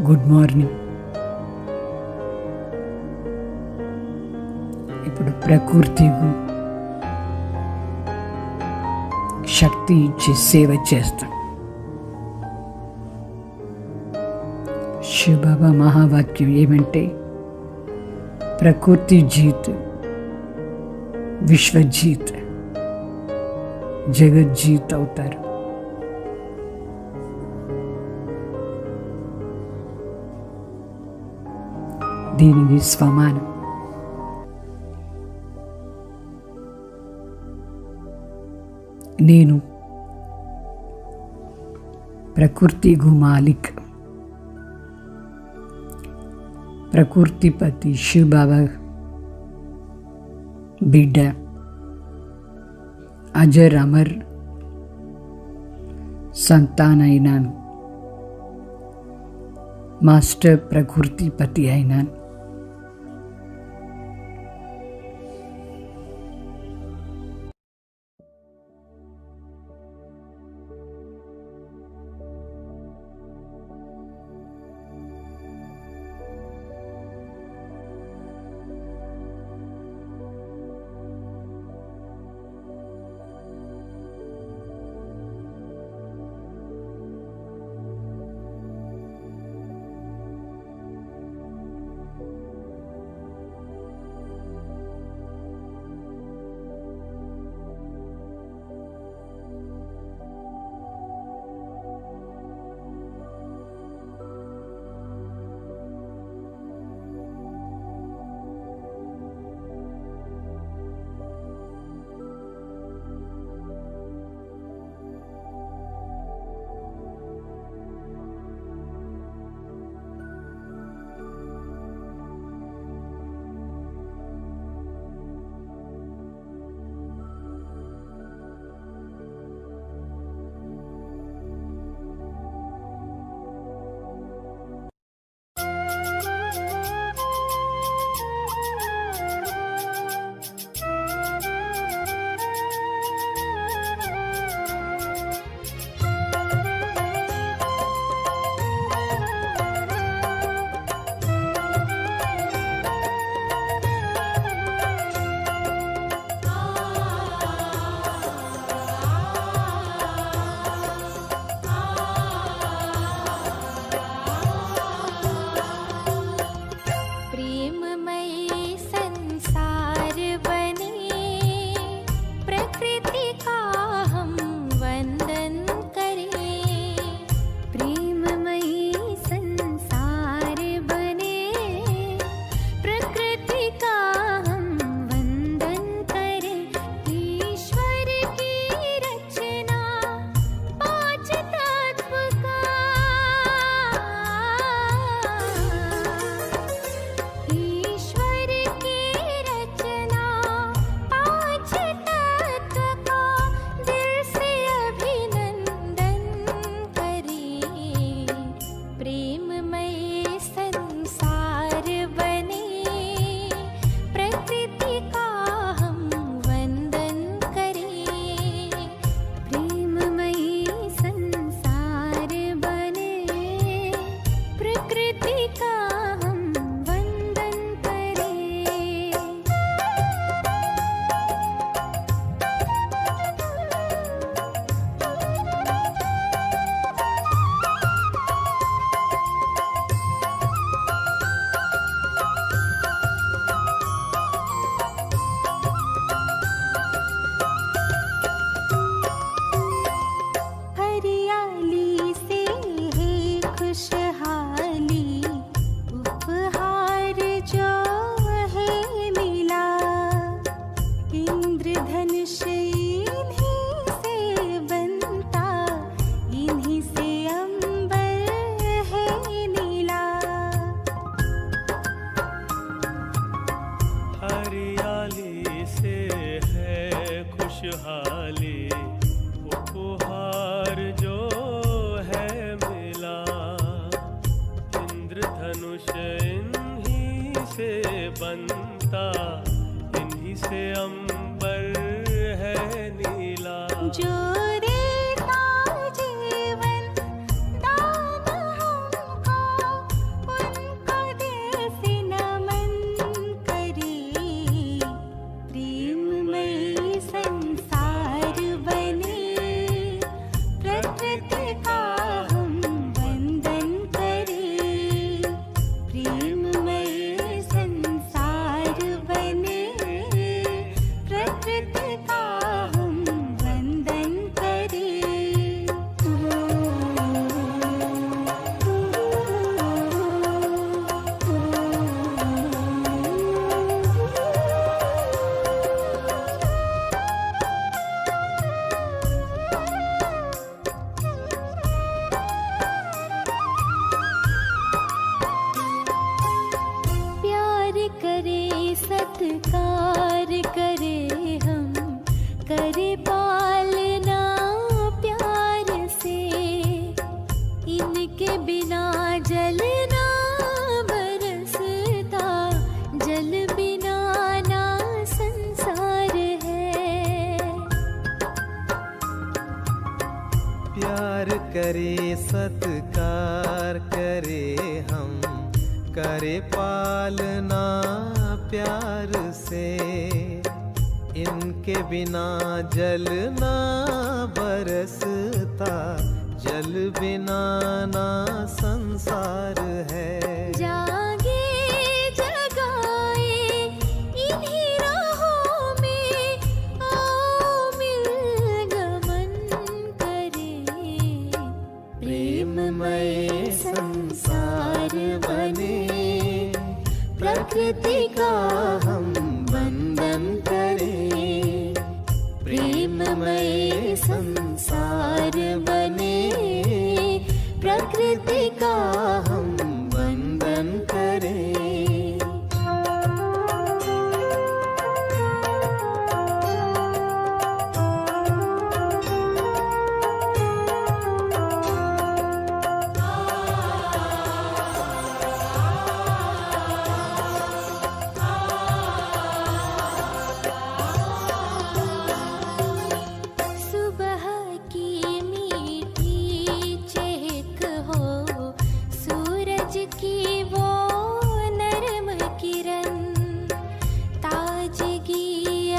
Good morning. ఇప్పుడు ప్రకృతికు శక్తి ఇచ్చి సేవ చేస్తాం. శివబాబా మహావాక్యం ఏమంటే, ప్రకృతి జీత్, విశ్వజీత్, జగజ్జీత్ అవుతారు. దీనికి స్వమానం. నేను ప్రకృతికు మాలిక్, ప్రకృతిపతి శివ్ బాబా బిడ్డ, అజర్ అమర్ సంతానైనాను, మాస్టర్ ప్రకృతిపతి అయినాను. बनता, इन्हीं से अंबर है नीला। जो देता जीवन दान हमको, प्यार करे हम करे पालना प्यार से, इनके बिना जलना बरसता, जल बिना ना संसार है। प्यार करे सत्कार करे हम करे पालना प्यार से, इनके बिना जलना बरसता, जल बिना ना संसार है। जागे जगाए इन्हीं राहों में, आओ मिल गमन करें, प्रेममय संसार बने, प्रकृति का हम वंदन करें। प्रेममय संसार बने, प्रकृति का हम वंदन करें। सुबह की मीठी चहक हो, सूरज की वो नरम किरण, ताजगी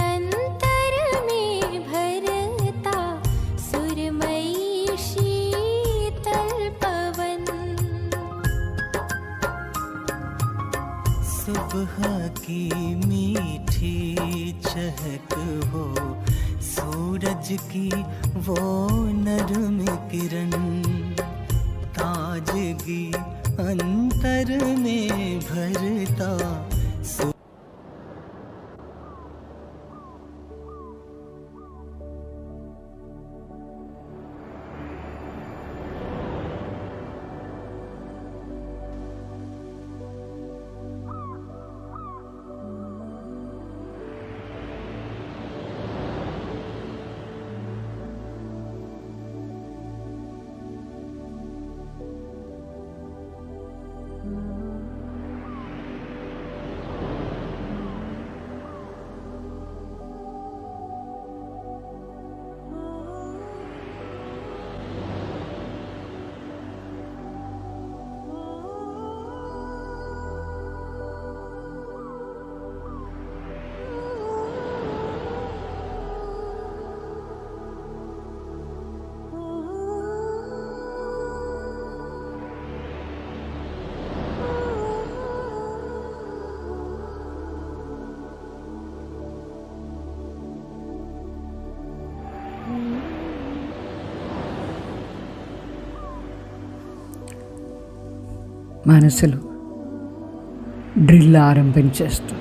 अंतर में भरता, सुरमई शीतल पवन। सुबह की मीठी चहक हो, सूरज की वो नरम किरण, ताजगी अंतर में भरता। మనసులో డ్రిల్ ఆరంభించేస్తూ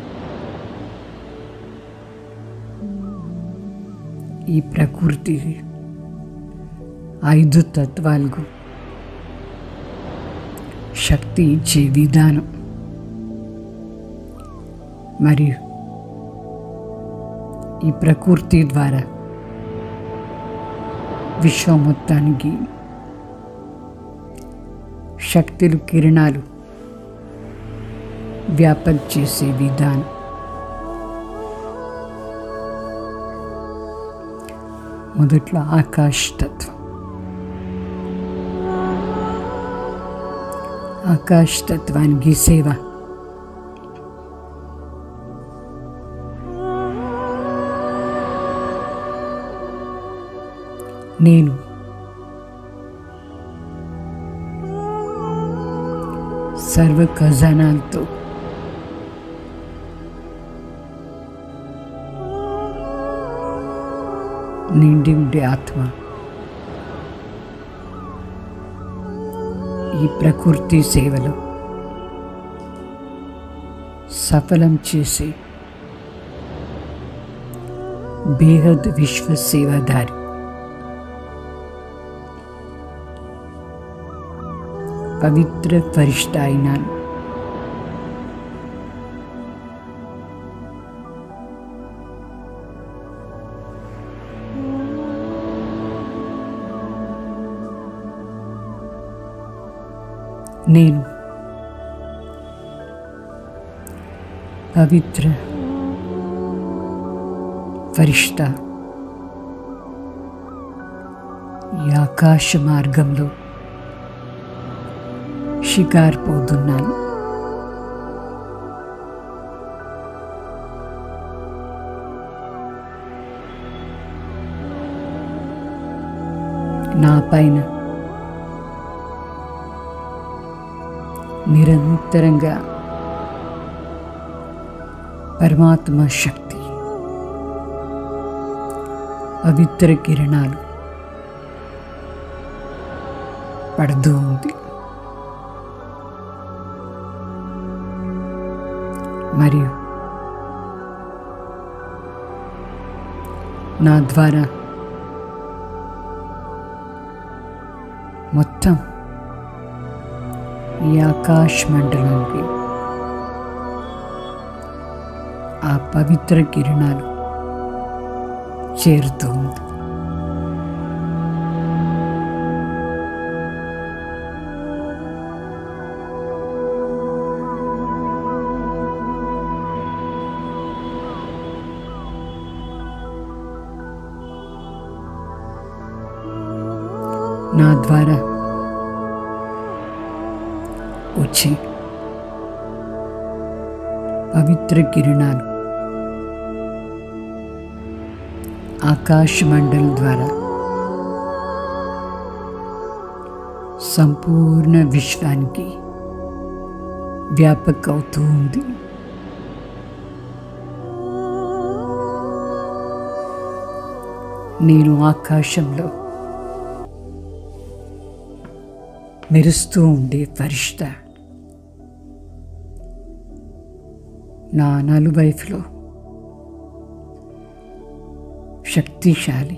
ఈ ప్రకృతి 5 తత్వాలకు శక్తి ఇచ్చే విధానం మరియు ఈ ప్రకృతి ద్వారా విశ్వం మొత్తానికి శక్తులు కిరణాలు వ్యాపక చేసే విధానం. మొదట్లో ఆకాశ తత్వం. ఆకాశ తత్వానికి సేవ. నేను సర్వ ఖజానాలతో నిండి ఉండే ఆత్మ ఈ ప్రకృతి సేవలో సఫలం చేసే బేహద్ విశ్వ సేవాదారి. పవిత్ర ఫరిష్తా అయినాను. నేను పవిత్ర ఫరిష్తా ఈ ఆకాశ మార్గంలో షికార్పోతున్నాను. నా పైన నిరంతరంగా పరమాత్మ శక్తి పవిత్ర కిరణాలు పడుతూ ఉంది. మరియు నా ద్వారా మొత్తం ఈ ఆకాశ మండలానికి ఆ పవిత్ర కిరణాలు చేరుతూ ఉంది. నా ద్వారా వచ్చి పవిత్ర కిరణాలు ఆకాశ మండలం ద్వారా సంపూర్ణ విశ్వానికి వ్యాపక అవుతూ ఉంది. నేను ఆకాశంలో మెరుస్తూ ఉండే ఫరిష్తా నా నలువైపులో శక్తిశాలి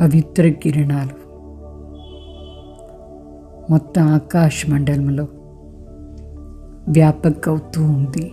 పవిత్ర కిరణాలు మొత్తం ఆకాశ మండలంలో వ్యాపక అవుతూ ఉంది.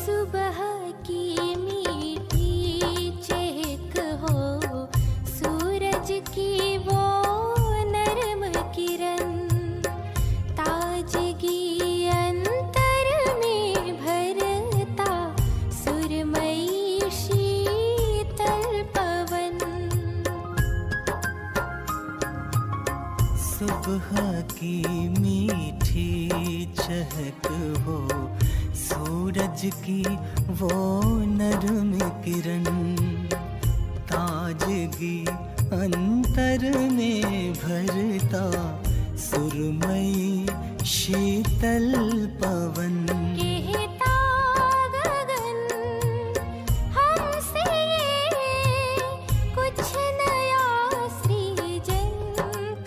सुबह की मीठी चहक हो, सूरज की वो नरम किरण, ताजगी अंतर में भरता सुरमई शीतल पवन। कहता गगन हमसे कुछ नया सृजन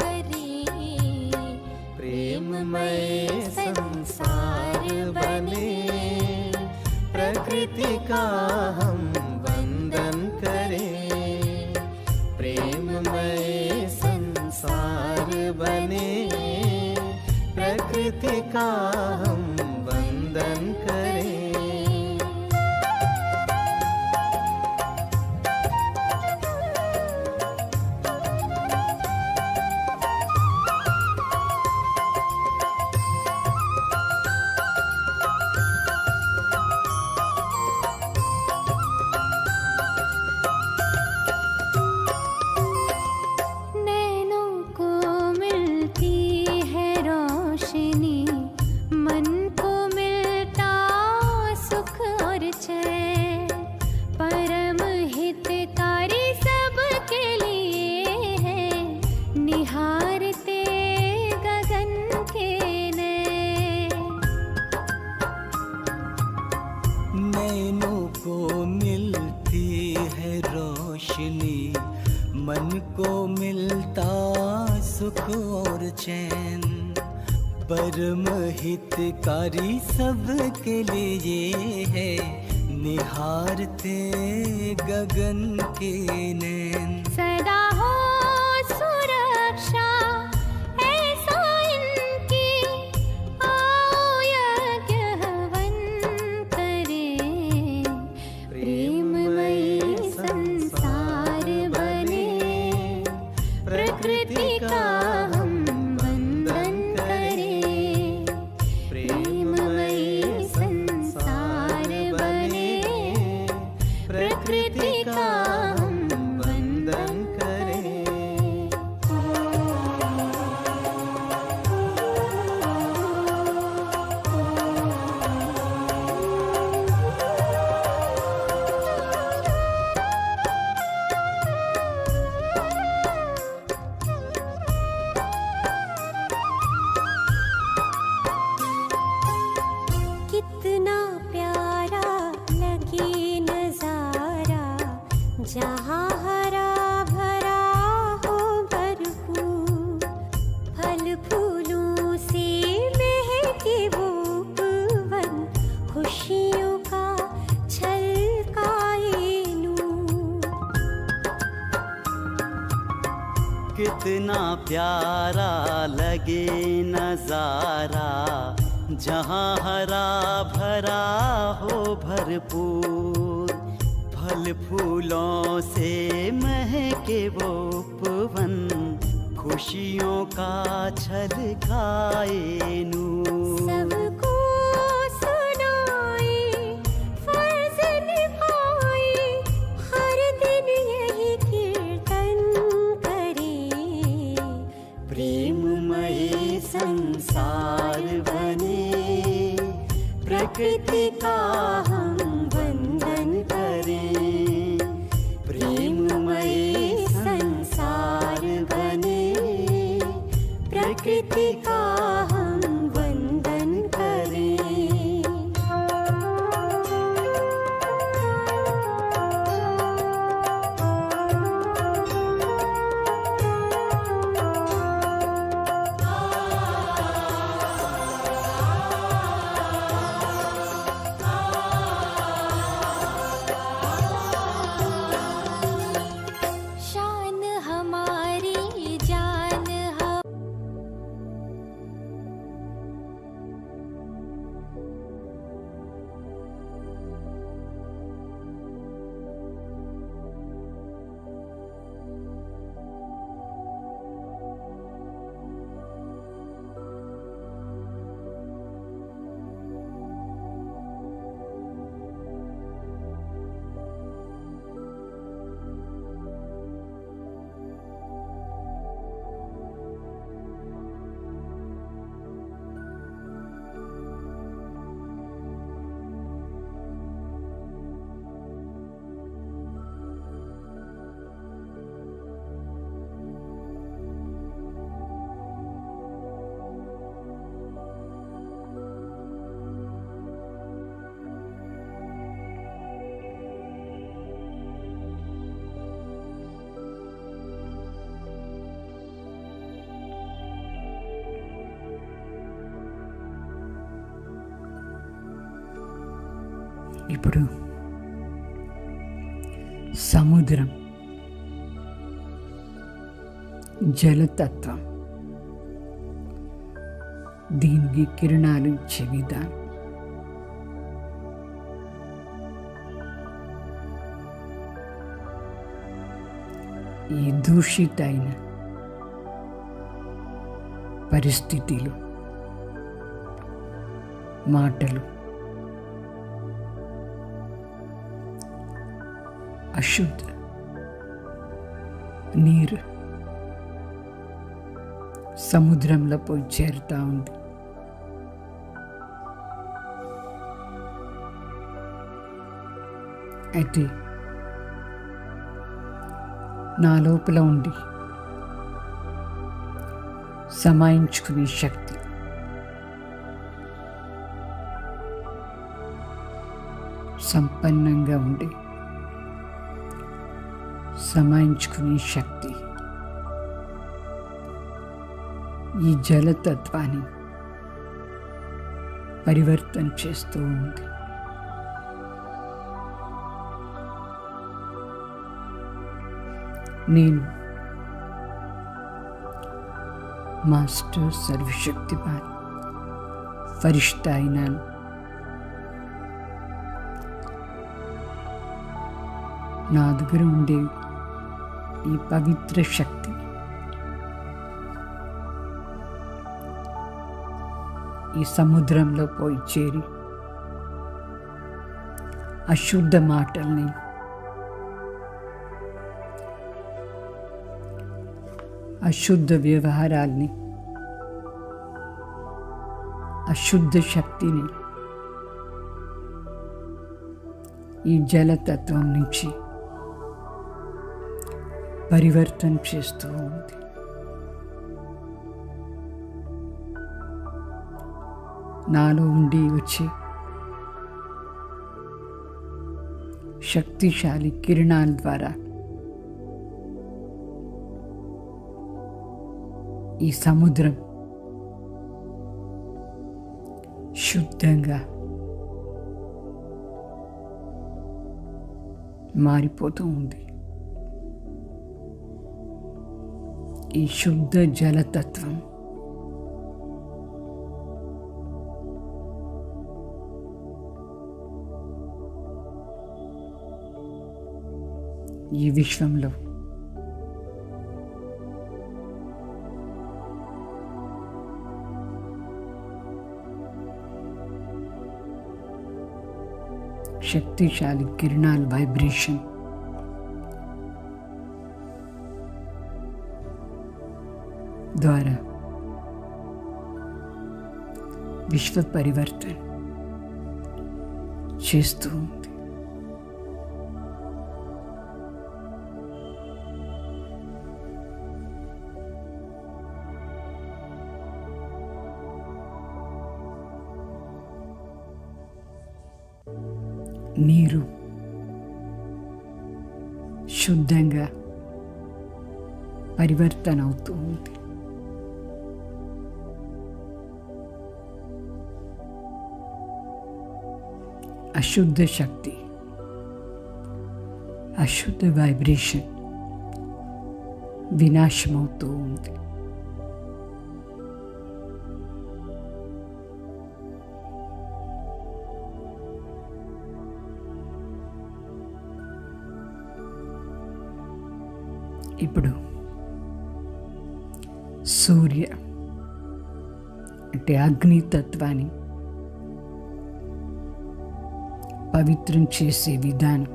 करे, प्रेममय संसार बने, प्रकृति का हम वंदन करें। प्रेममय संसार बने, प्रकृति का हम वंदन करें। नैनों को मिलती नैनों को मिलती है रोशनी, मन को मिलता सुख और चैन। परम हितकारी सबके लिए है, निहारते गगन के नैन। सदा हो सुरक्षा ऐसा इनकी, आओ यज्ञ हवन करें। प्रेममयी संसार बने, प्रकृति का हम वंदन करें। प्रेममयी संसार बने, प्रकृति का हम वंदन करें। कितना प्यारा लगे नजारा, जहाँ हरा भरा हो भरपूर। फल फूलों से महके वो उपवन, खुशियों का छलकाए नूर। कितना प्यारा लगे नजारा, जहाँ हरा भरा हो भरपूर। फल फूलों से महके वो उपवन, खुशियों का छलकाए नूर। सबको सुनाए फर्ज निभाए, हर दिन यही कीर्तन करें। प्रेममयी संसार बने, प्रकृति का हम वंदन करें। प्रेममयी संसार बने, प्रकृति का हम वंदन करें। शान हमारी जान हम। ఇప్పుడు సముద్రం, జలతత్వం, దీనికి కిరణాలు ఇచ్చే విధానం. ఈ దూషితైన పరిస్థితిలో మాటలు, అశుద్ధ నీరు సముద్రంలో పోయి చేరుతా ఉంది. అయితే నా లోపల ఉండి సమాయించుకునే శక్తి, సంపన్నంగా ఉండి సమాయించుకునే శక్తి ఈ జలతత్వాన్ని పరివర్తన చేస్తూ ఉంది. నేను మాస్టర్ సర్వశక్తిమాన్ ఫరిష్తా అయినాను. నా దగ్గర ఉండే ఈ పవిత్ర శక్తి ఈ సముద్రంలో పోయి చేరి అశుద్ధ మాటల్ని, అశుద్ధ వ్యవహారాల్ని, అశుద్ధ శక్తిని ఈ జలతత్వం నుంచి పరివర్తన చేస్తూ ఉంది. నాలో ఉండి వచ్చే శక్తిశాలి కిరణాల ద్వారా ఈ సముద్రం శుద్ధంగా మారిపోతూ ఉంది. ఈ శుద్ధ జలతత్వం ఈ విశ్వంలో శక్తిశాలి కిరణాల వైబ్రేషన్ ద్వారా విశ్వ పరివర్తన చేస్తూ ఉంది. నీరు శుద్ధంగా పరివర్తన అవుతూ ఉంది. అశుద్ధ శక్తి, అశుద్ధ వైబ్రేషన్ వినాశమవుతూ ఉంది. ఇప్పుడు సూర్య అంటే అగ్నితత్వాన్ని పవిత్రం చేసే విధానం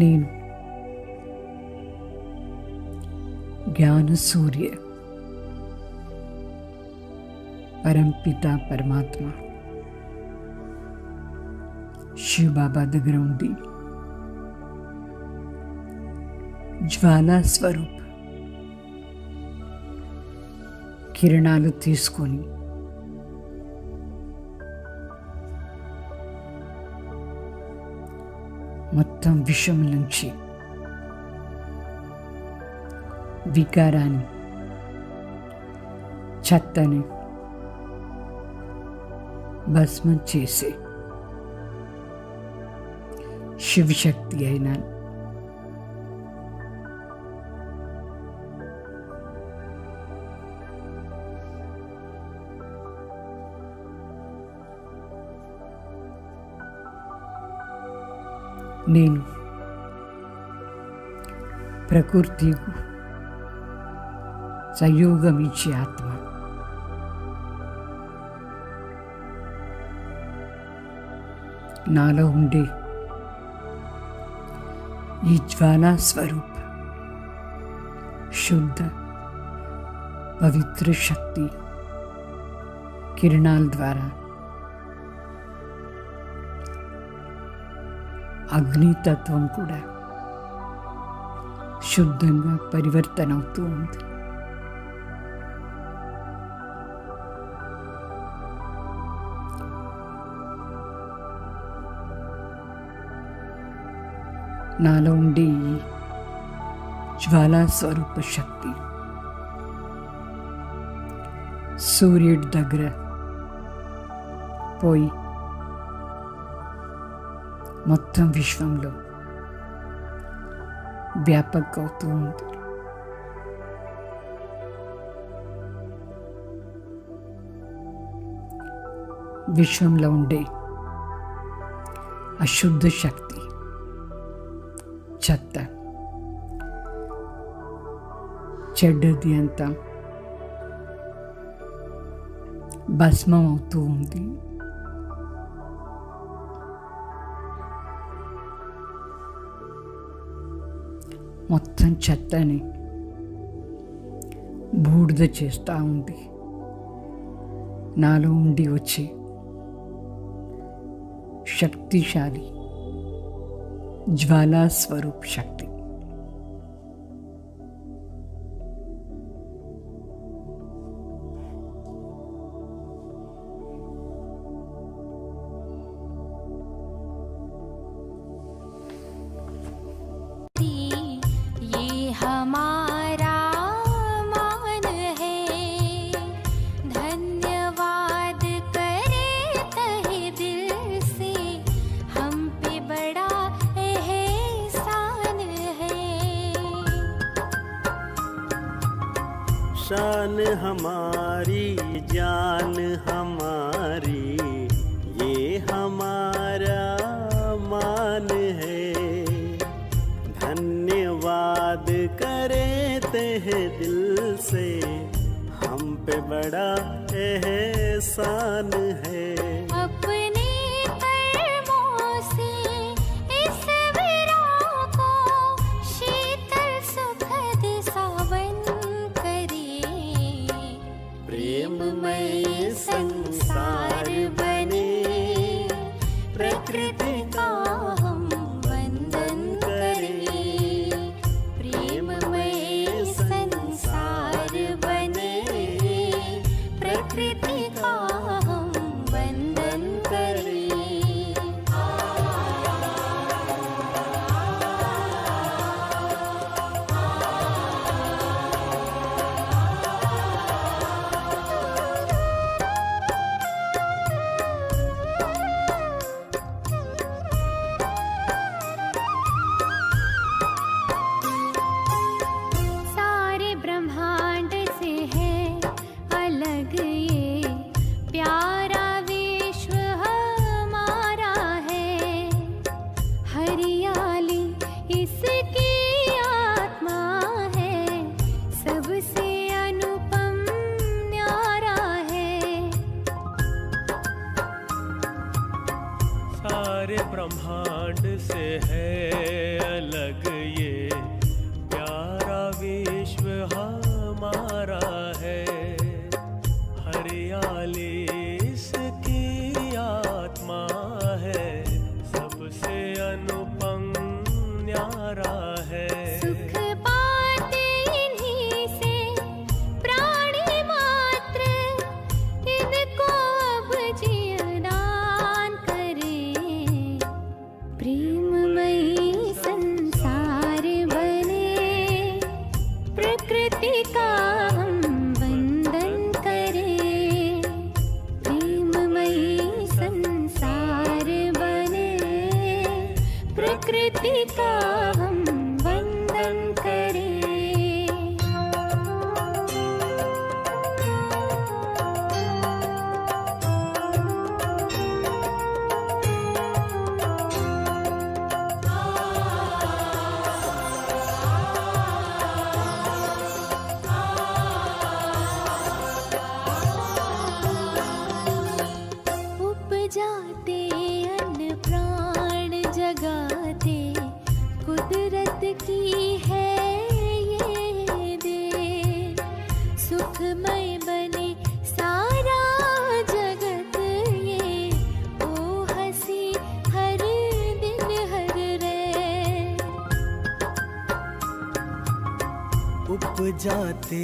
నేను జ్ఞాన సూర్య పరంపిత పరమాత్మ శివ బాబా దగ్గర ఉండి జ్వాలా స్వరూప్ కిరణాలు తీసుకొని మొత్తం విషయం నుంచి వికారాన్ని, చెత్తని భస్మం చేసి శివశక్తి అయినాను. నేను ప్రకృతికు సంయోగం ఇచ్చే ఆత్మ. నాలో ఉండే ఈ జ్వాలా స్వరూప్ శుద్ధ పవిత్ర శక్తి కిరణాల ద్వారా అగ్నితత్వం కూడా శుద్ధంగా పరివర్తన అవుతూ ఉంది. నాలో ఉండే ఈ జ్వాలా స్వరూప శక్తి సూర్యుడి దగ్గర పోయి మొత్తం విశ్వంలో వ్యాపక అవుతూ ఉంది. విశ్వంలో ఉండే అశుద్ధ శక్తి, చెత్త, చెడ్డది అంతా భస్మం అవుతూ ఉంది. మొత్తం చెత్తని బూడిద చేస్తూ ఉంది. నాలో ఉండి వచ్చే శక్తిశాలి జ్వాలా స్వరూప్ శక్తి ये हमारा मान है, धन्यवाद करे तहे दिल से, हम पे बड़ा एहसान है। शान हमारी जान हमारी ये हमारा मान है, धन्यवाद करे तेहे दिल से, हम पे बड़ा एहसान है। अपने कर्मों से इस विरह को शीतल सुखद सावन करे, प्रेममय संसार बने, प्रकृति का हम वंदन करें। प्रेममय संसार बने, प्रकृति का हम वंदन करें। सारे ब्रह्मांड से है अलग ये प्यारा विश्व हमारा है, हरियाली इसकी आत्मा है, सबसे अनुपम न्यारा है। सारे ब्रह्मांड से है अलग ये प्यारा विश्व हमारा है, हरियाली इसकी आत्मा है, सबसे अनुपम न्यारा है। सुख पाते इन्हीं से प्राणी मात्र, इनको अब जीवदान करें। प्रेममयी संसार बने, प्रकृति का हम वंदन करें। प्रेममयी संसार बने, प्रकृति का हम वंदन करें। उपजाते अन्न प्राण जगाते, कुदरत की है ये देन, सुखमय बने सारा जगत ये, ओ हंसी हर दिन हर रैन। उपजाते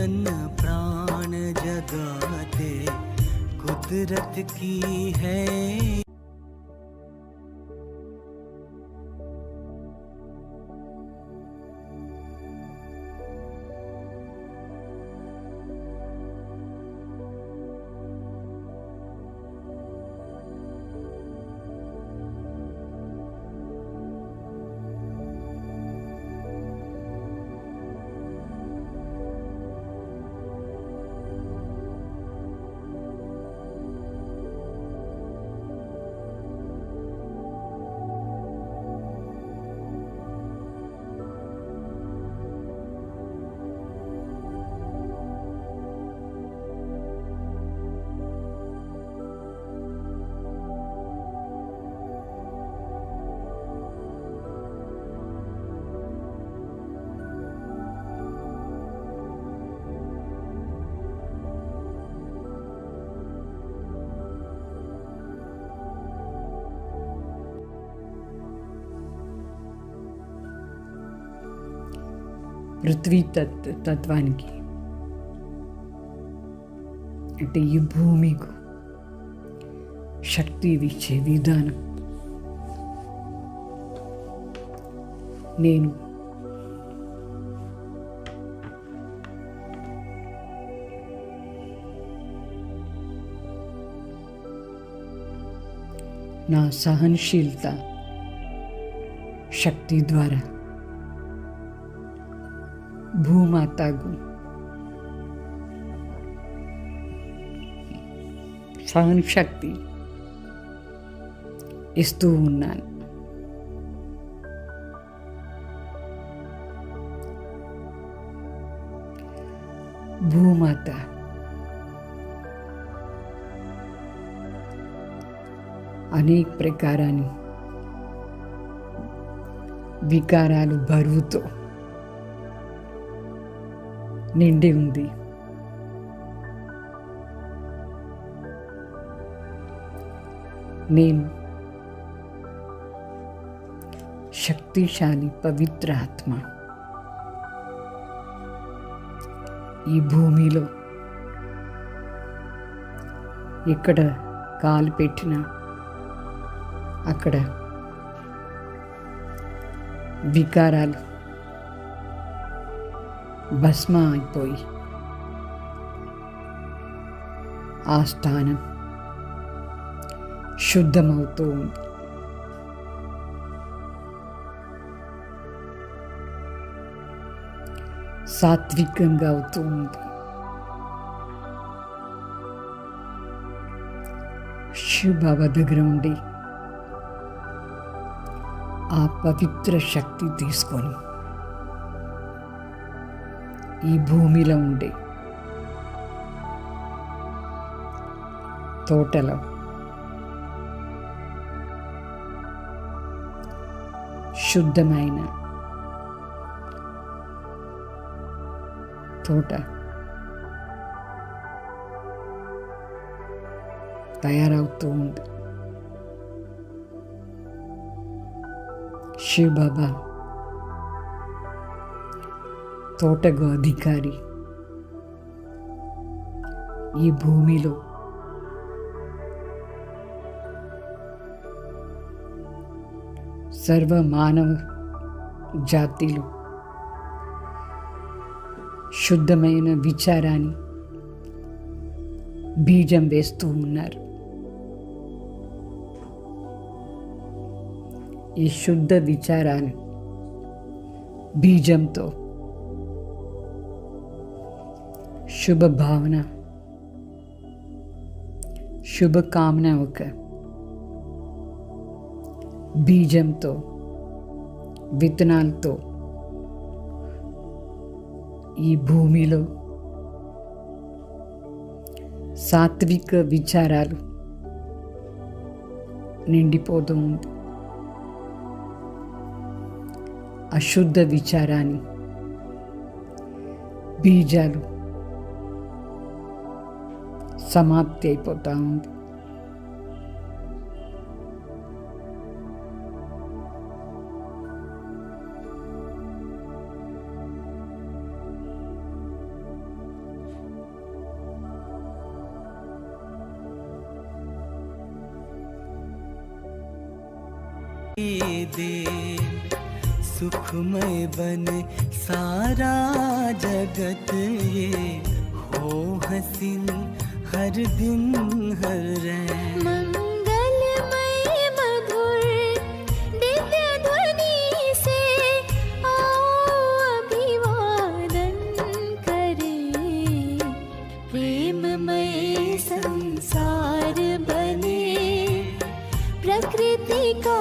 अन्न प्राण जगाते, कुदरत की है పృథ్వీ తత్వానికి, అంటే ఈ భూమికు శక్తి ఇచ్చే విధానం నేను నా సహనశీలత శక్తి ద్వారా భూమాతకు సహన శక్తి ఇస్తూ ఉన్నాను. భూమాత అనేక ప్రకారాన్ని వికారాలు బరువుతో నిండి ఉంది. నేను శక్తిశాలి పవిత్ర ఆత్మ ఈ భూమిలో ఎక్కడ కాలు పెట్టినా అక్కడ వికారాలు భస్మ అయిపోయి ఆ స్థానం శుద్ధమవుతూ ఉంది. సాత్వికంగా అవుతూ ఉంది. శివబాబా దగ్గర ఉండి ఆ పవిత్ర శక్తి తీసుకొని ఈ భూమిలో ఉండే తోటలో శుద్ధమైన తోట తయారవుతూ ఉంది. శివబాబా తోటకు అధికారి. ఈ భూమిలో సర్వ మానవ జాతిలు శుద్ధమైన విచారాన్ని బీజం వేస్తూ ఉన్నారు. ఈ శుద్ధ విచారాన్ని బీజంతో శుభ భావన, శుభకామన ఒక బీజంతో, విత్తనాలతో ఈ భూమిలో సాత్విక విచారాలు నిండిపోతూ ఉంది. అశుద్ధ విచారాన్ని బీజాలు సమాప్తి అయిపోతూ ఉంది. दे सुखमय बने सारा जगत, ये हो हसीन हर दिन हर रैन। मंगलमय मधुर दिव्य ध्वनि से आओ अभिवादन करें। प्रेममय संसार बने, प्रकृति का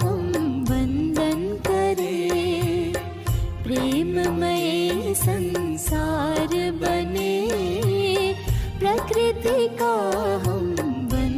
हम वंदन करें। प्रेममय संसार बने, प्रकृति का हम वंदन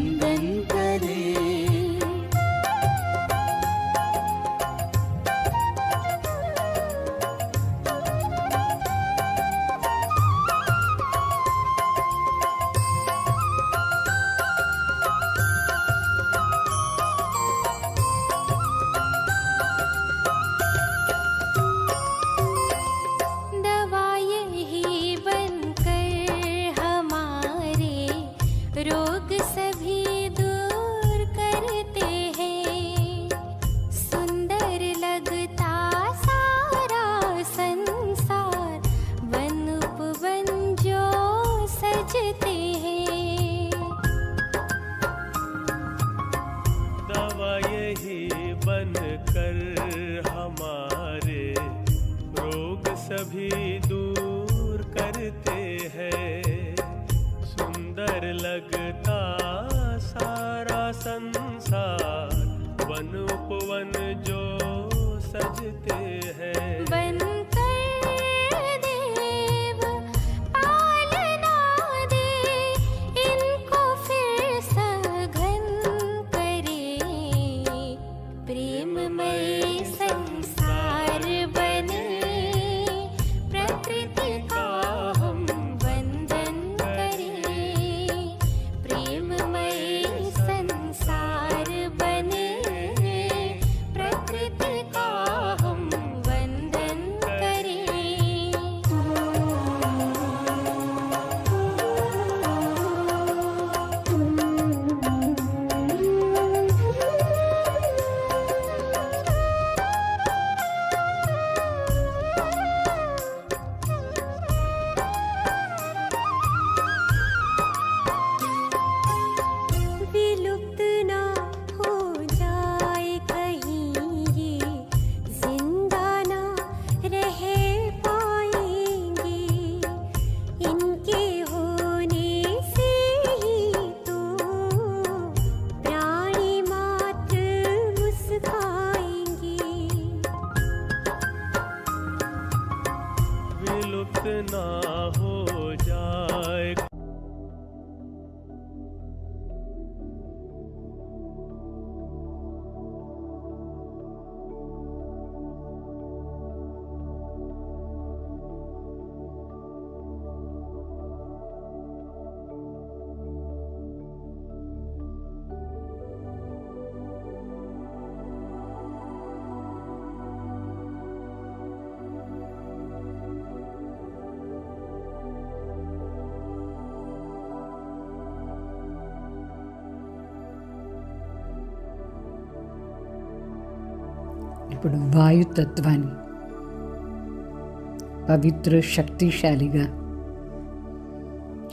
कर हमारे रोग सभी दूर करते हैं। सुंदर लगता सारा संसार, वन उपवन जो सजते हैं। ना हो जाए। ఇప్పుడు వాయుతత్వాన్ని పవిత్ర శక్తిశాలిగా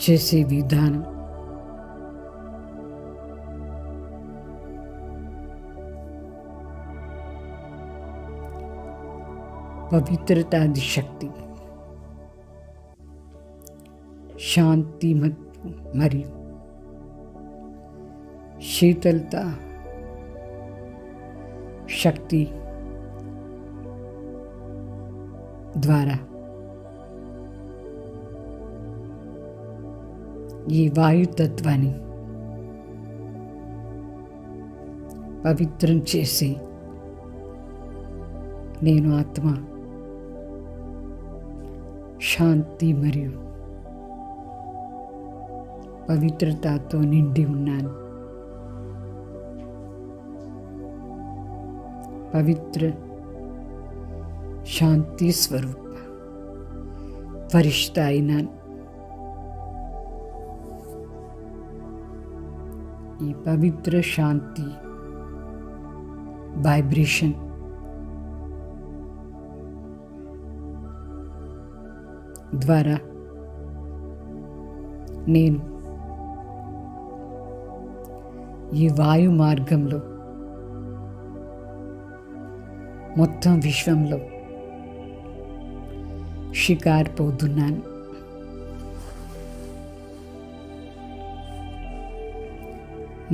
చేసే విధానం పవిత్రతాది శక్తి, శాంతి మరియు శీతలత శక్తి ద్వారా ఈ వాయుతత్వాన్ని పవిత్రం చేసి నేను ఆత్మ శాంతి మరియు పవిత్రతతో నిండి ఉన్నాను. పవిత్ర శాంతి స్వరూప ఫరిష్తా అయినాను. ఈ పవిత్ర శాంతి వైబ్రేషన్ ద్వారా నేను ఈ వాయు మార్గంలో మొత్తం విశ్వంలో షికారిపోతున్నాను.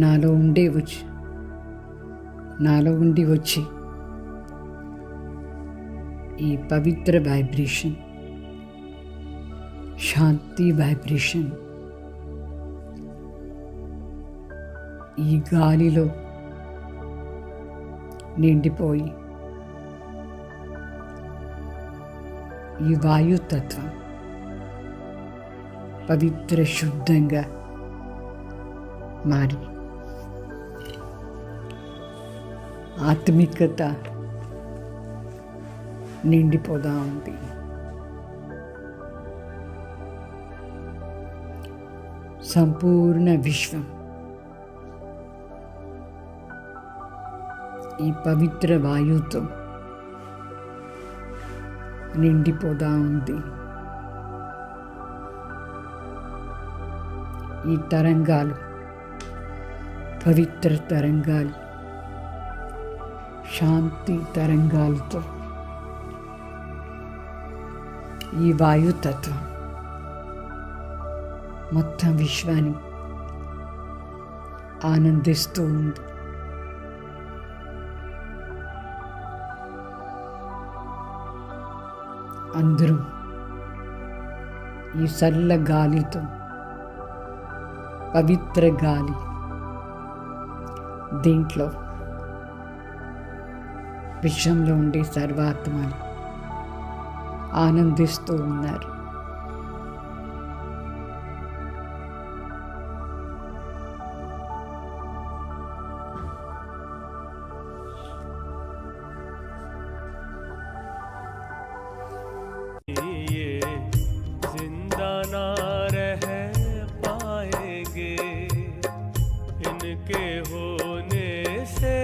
నాలో ఉండి వచ్చి ఈ పవిత్ర వైబ్రేషన్, శాంతి వైబ్రేషన్ ఈ గాలిలో నిండిపోయి ఈ వాయుతత్వం పవిత్ర శుద్ధంగా మారి ఆత్మికత నిండిపోదా ఉంది. సంపూర్ణ విశ్వం ఈ పవిత్ర వాయువుతో నిండిపోదా ఉంది. ఈ తరంగాలు, పవిత్ర తరంగాలు, శాంతి తరంగాలతో ఈ వాయుతత్వం మొత్తం విశ్వాన్ని ఆనందిస్తూ ఉంది. అందరూ ఈ చల్ల గాలితో, పవిత్ర గాలి దీంట్లో విశ్వంలో ఉండే సర్వాత్మలు ఆనందిస్తూ ఉన్నారు. ये जिंदा ना रह पाएंगे, इनके होने से